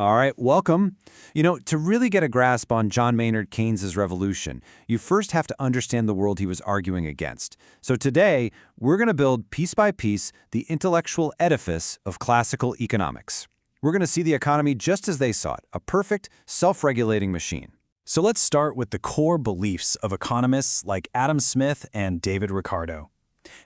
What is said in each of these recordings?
All right, welcome. To really get a grasp on John Maynard Keynes' revolution, you first have to understand the world he was arguing against. So today, we're going to build piece by piece the intellectual edifice of classical economics. We're going to see the economy just as they saw it, a perfect, self-regulating machine. So let's start with the core beliefs of economists like Adam Smith and David Ricardo.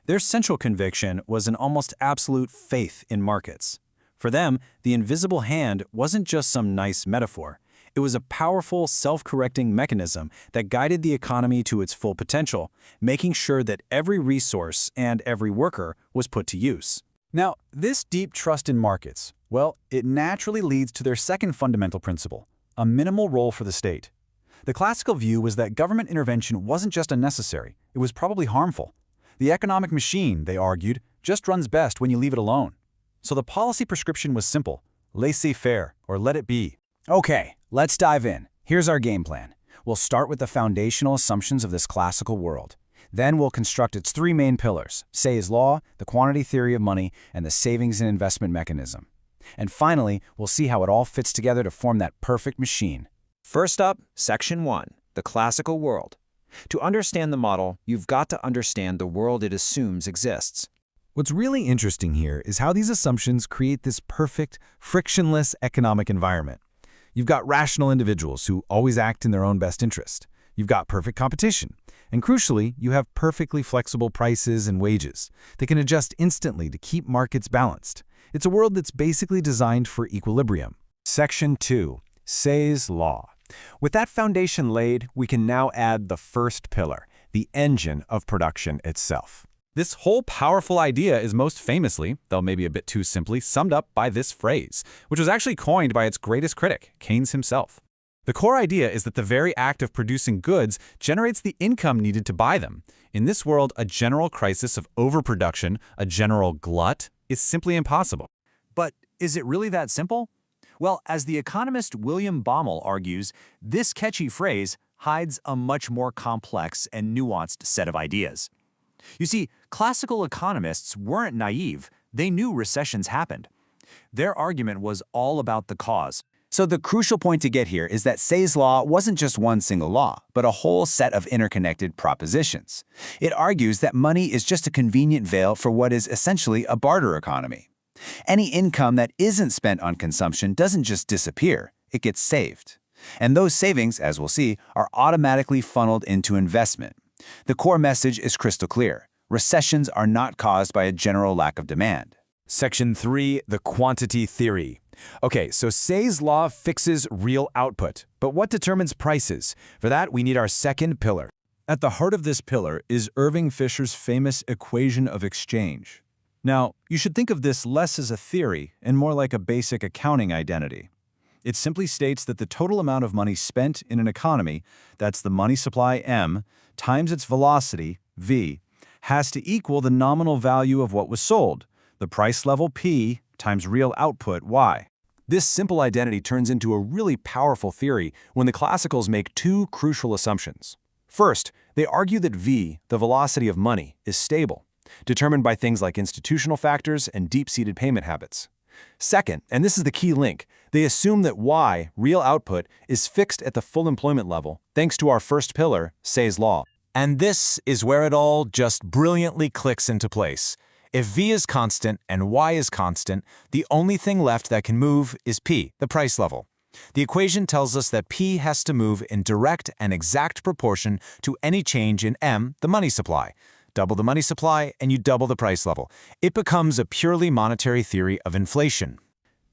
Their central conviction was an almost absolute faith in markets. For them, the invisible hand wasn't just some nice metaphor. It was a powerful, self-correcting mechanism that guided the economy to its full potential, making sure that every resource and every worker was put to use. Now, this deep trust in markets, well, it naturally leads to their second fundamental principle, a minimal role for the state. The classical view was that government intervention wasn't just unnecessary, it was probably harmful. The economic machine, they argued, just runs best when you leave it alone. So the policy prescription was simple, laissez-faire, or let it be. Okay, let's dive in. Here's our game plan. We'll start with the foundational assumptions of this classical world. Then we'll construct its three main pillars, Say's law, the quantity theory of money, and the savings and investment mechanism. And finally, we'll see how it all fits together to form that perfect machine. First up, Section 1, the classical world. To understand the model, you've got to understand the world it assumes exists. What's really interesting here is how these assumptions create this perfect, frictionless economic environment. You've got rational individuals who always act in their own best interest. You've got perfect competition. And crucially, you have perfectly flexible prices and wages. They can adjust instantly to keep markets balanced. It's a world that's basically designed for equilibrium. Section 2, Say's law. With that foundation laid, we can now add the first pillar, the engine of production itself. This whole powerful idea is most famously, though maybe a bit too simply, summed up by this phrase, which was actually coined by its greatest critic, Keynes himself. The core idea is that the very act of producing goods generates the income needed to buy them. In this world, a general crisis of overproduction, a general glut, is simply impossible. But is it really that simple? Well, as the economist William Baumol argues, this catchy phrase hides a much more complex and nuanced set of ideas. You see, classical economists weren't naive. They knew recessions happened. Their argument was all about the cause. So the crucial point to get here is that Say's law wasn't just one single law, but a whole set of interconnected propositions. It argues that money is just a convenient veil for what is essentially a barter economy. Any income that isn't spent on consumption doesn't just disappear, it gets saved. And those savings, as we'll see, are automatically funneled into investment. The core message is crystal clear. Recessions are not caused by a general lack of demand. Section 3, the quantity theory. Okay, so Say's law fixes real output, but what determines prices? For that, we need our second pillar. At the heart of this pillar is Irving Fisher's famous equation of exchange. Now, you should think of this less as a theory and more like a basic accounting identity. It simply states that the total amount of money spent in an economy, that's the money supply M, times its velocity, V, has to equal the nominal value of what was sold, the price level P times real output Y. This simple identity turns into a really powerful theory when the classicals make two crucial assumptions. First, they argue that V, the velocity of money, is stable, determined by things like institutional factors and deep-seated payment habits. Second, and this is the key link, they assume that Y, real output, is fixed at the full employment level, thanks to our first pillar, Say's law. And this is where it all just brilliantly clicks into place. If V is constant and Y is constant, the only thing left that can move is P, the price level. The equation tells us that P has to move in direct and exact proportion to any change in M, the money supply. Double the money supply and you double the price level. It becomes a purely monetary theory of inflation.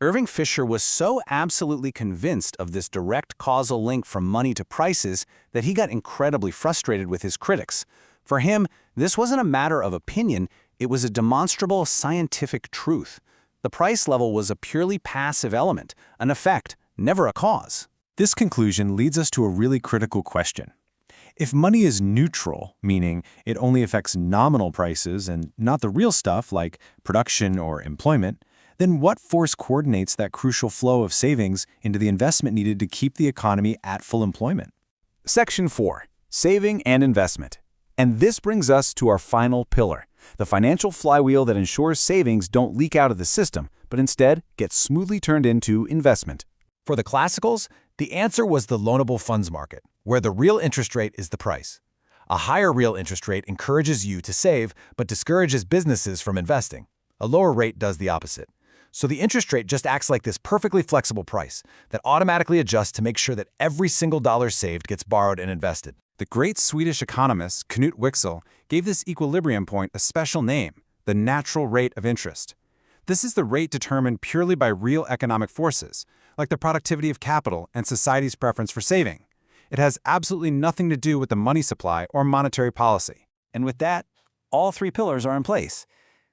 Irving Fisher was so absolutely convinced of this direct causal link from money to prices that he got incredibly frustrated with his critics. For him, this wasn't a matter of opinion, it was a demonstrable scientific truth. The price level was a purely passive element, an effect, never a cause. This conclusion leads us to a really critical question. If money is neutral, meaning it only affects nominal prices and not the real stuff like production or employment, then what force coordinates that crucial flow of savings into the investment needed to keep the economy at full employment? Section 4, saving and investment. And this brings us to our final pillar, the financial flywheel that ensures savings don't leak out of the system, but instead get smoothly turned into investment. For the classicals, the answer was the loanable funds market, where the real interest rate is the price. A higher real interest rate encourages you to save but discourages businesses from investing. A lower rate does the opposite. So the interest rate just acts like this perfectly flexible price that automatically adjusts to make sure that every single dollar saved gets borrowed and invested. The great Swedish economist Knut Wicksell gave this equilibrium point a special name, the natural rate of interest. This is the rate determined purely by real economic forces, like the productivity of capital and society's preference for saving. It has absolutely nothing to do with the money supply or monetary policy. And with that, all three pillars are in place.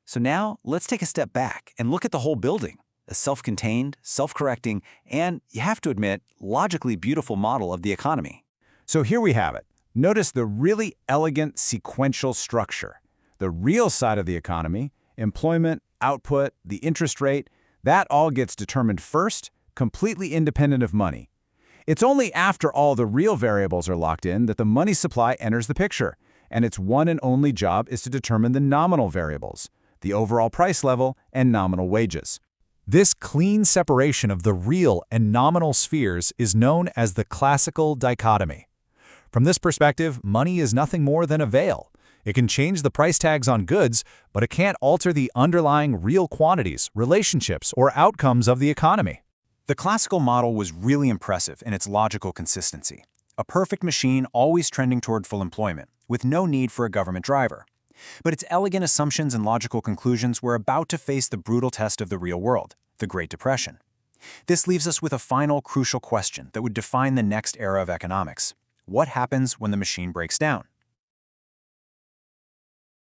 So now let's take a step back and look at the whole building, a self-contained, self-correcting, and, you have to admit, logically beautiful model of the economy. So here we have it. Notice the really elegant sequential structure. The real side of the economy, employment, output, the interest rate, that all gets determined first, completely independent of money. It's only after all the real variables are locked in that the money supply enters the picture, and its one and only job is to determine the nominal variables, the overall price level, and nominal wages. This clean separation of the real and nominal spheres is known as the classical dichotomy. From this perspective, money is nothing more than a veil. It can change the price tags on goods, but it can't alter the underlying real quantities, relationships, or outcomes of the economy. The classical model was really impressive in its logical consistency. A perfect machine always trending toward full employment, with no need for a government driver. But its elegant assumptions and logical conclusions were about to face the brutal test of the real world, the Great Depression. This leaves us with a final crucial question that would define the next era of economics. What happens when the machine breaks down?